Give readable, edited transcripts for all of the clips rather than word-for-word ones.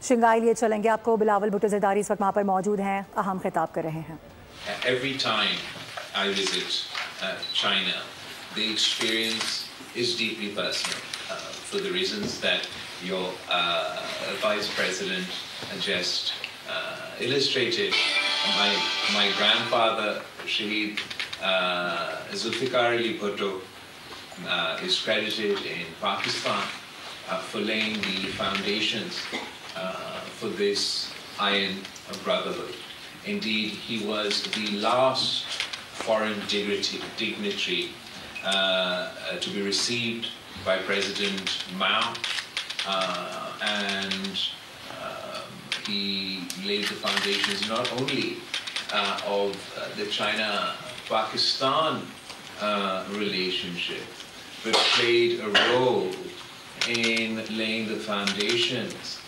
Shanghai लिए चलेंगे आपको। बिलावल भुट्टो ज़रदारी इस वक्त वहाँ पर मौजूद हैं, अहम खिताब कर रहे हैं। Every time I visit China, the experience is deeply personal for the reasons that your Vice President just illustrated. My grandfather, Shaheed Zulfikar Ali Bhutto, is credited in Pakistan for laying the foundations for this iron brotherhood. Indeed, he was the last foreign dignitary to be received by President Mao, and he laid the foundations not only of the China-Pakistan relationship, but played a role in laying the foundations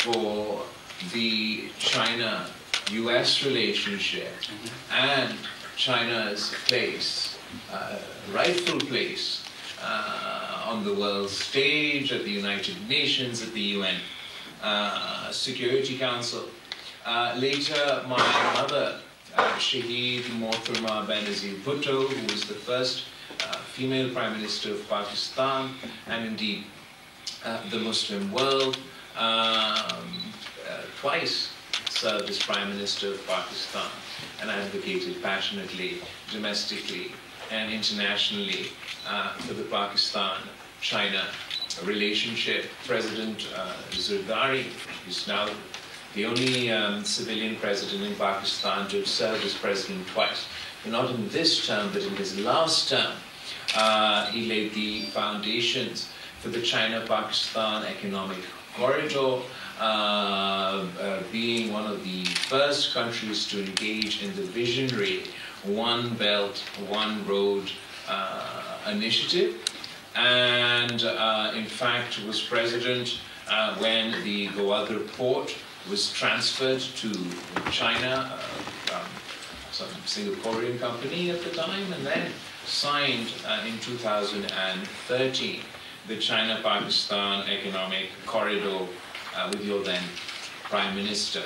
for the China-US relationship and China's place, rightful place on the world stage, at the United Nations, at the UN Security Council. Later, my mother, Shaheed Mohtharma Benazir Bhutto, who was the first female Prime Minister of Pakistan, and indeed the Muslim world, twice served as Prime Minister of Pakistan and advocated passionately, domestically and internationally for the Pakistan-China relationship. President Zardari is now the only civilian president in Pakistan to have served as president twice. Not in this term, but in his last term, he laid the foundations for the China-Pakistan economic corridor, being one of the first countries to engage in the visionary One Belt, One Road initiative, and in fact was president when the Gwadar port was transferred to China from some Singaporean company at the time, and then signed in 2013 the China-Pakistan economic corridor with your then Prime Minister.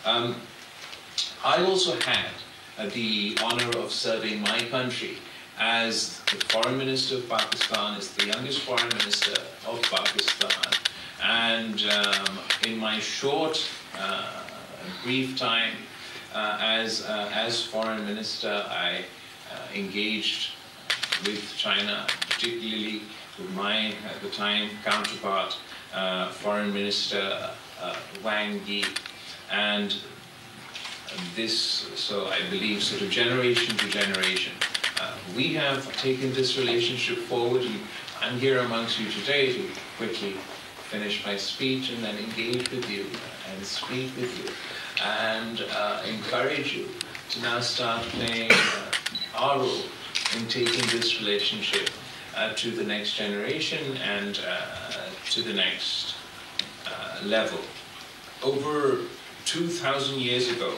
I also had the honor of serving my country as the Foreign Minister of Pakistan, as the youngest Foreign Minister of Pakistan, and in my short, brief time as Foreign Minister, I engaged with China, particularly with my, at the time, counterpart, Foreign Minister Wang Yi, and this, so I believe, sort of generation to generation, we have taken this relationship forward, and I'm here amongst you today to quickly finish my speech and then engage with you and speak with you and encourage you to now start playing our role in taking this relationship to the next generation and to the next level. Over 2,000 years ago,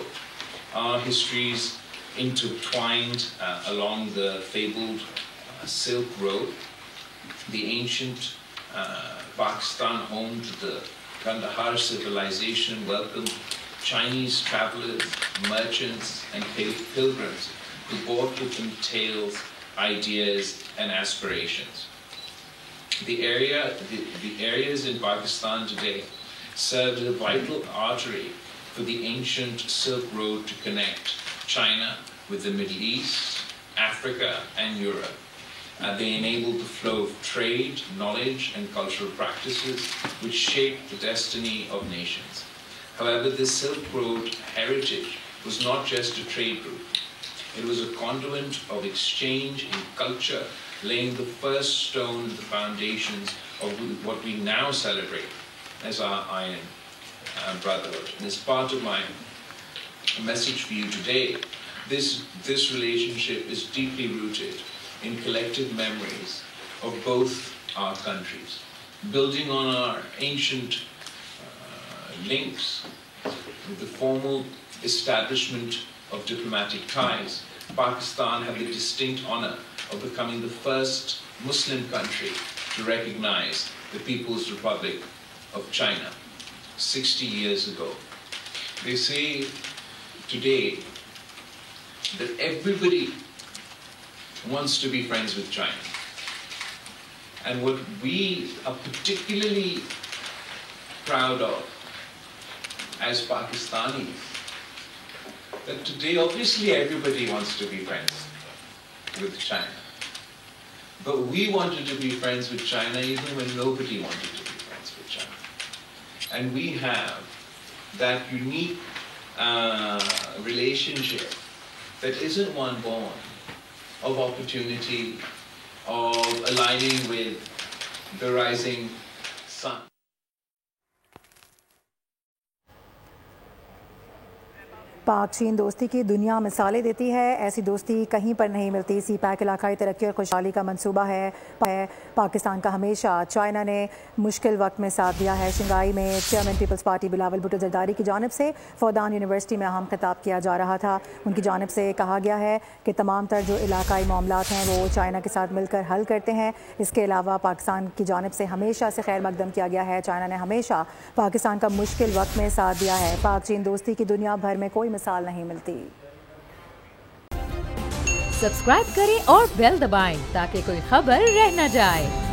our histories intertwined along the fabled Silk Road. The ancient Pakistan, home to the Kandahar civilization, welcomed Chinese travelers, merchants, and pilgrims who brought with them tales, ideas, and aspirations. The areas in Pakistan today served as a vital artery for the ancient Silk Road to connect China with the Middle East, Africa, and Europe. They enabled the flow of trade, knowledge, and cultural practices which shaped the destiny of nations. However, this Silk Road heritage was not just a trade route. It was a conduit of exchange in culture, laying the first stone in the foundations of what we now celebrate as our iron brotherhood. And as part of my message for you today, this relationship is deeply rooted in collective memories of both our countries. Building on our ancient links with the formal establishment of diplomatic ties, Pakistan had the distinct honor of becoming the first Muslim country to recognize the People's Republic of China. 60 years ago. They say today that everybody wants to be friends with China. And what we are particularly proud of as Pakistanis, that today obviously everybody wants to be friends with China. But we wanted to be friends with China even when nobody wanted to be friends with China. And we have that unique relationship that isn't one born of opportunity, of aligning with the rising sun. पाक चीन दोस्ती की दुनिया मिसालें देती है, ऐसी दोस्ती कहीं पर नहीं मिलती। CPEC इलाकाई तरक्की और खुशहाली का मंसूबा है। पाकिस्तान का हमेशा चाइना ने मुश्किल वक्त में साथ दिया है। शंघाई में chairman peoples party Bilawal Bhutto Zardari की जानिब से फौदान यूनिवर्सिटी में अहम खिताब किया जा रहा था। उनकी जानिब से कहा गया है कि तमाम तर जो इलाकाई मामलात हैं वो चाइना के साथ मिलकर हल करते हैं। इसके अलावा पाकिस्तान की जानिब से हमेशा से खैर मकदम किया गया है। चाइना ने हमेशा पाकिस्तान का मुश्किल वक्त में साथ दिया है। पाक चीन दोस्ती की दुनिया भर में कोई मिसाल नहीं मिलती। सब्सक्राइब करें और बेल दबाएं ताकि कोई खबर रह न जाए।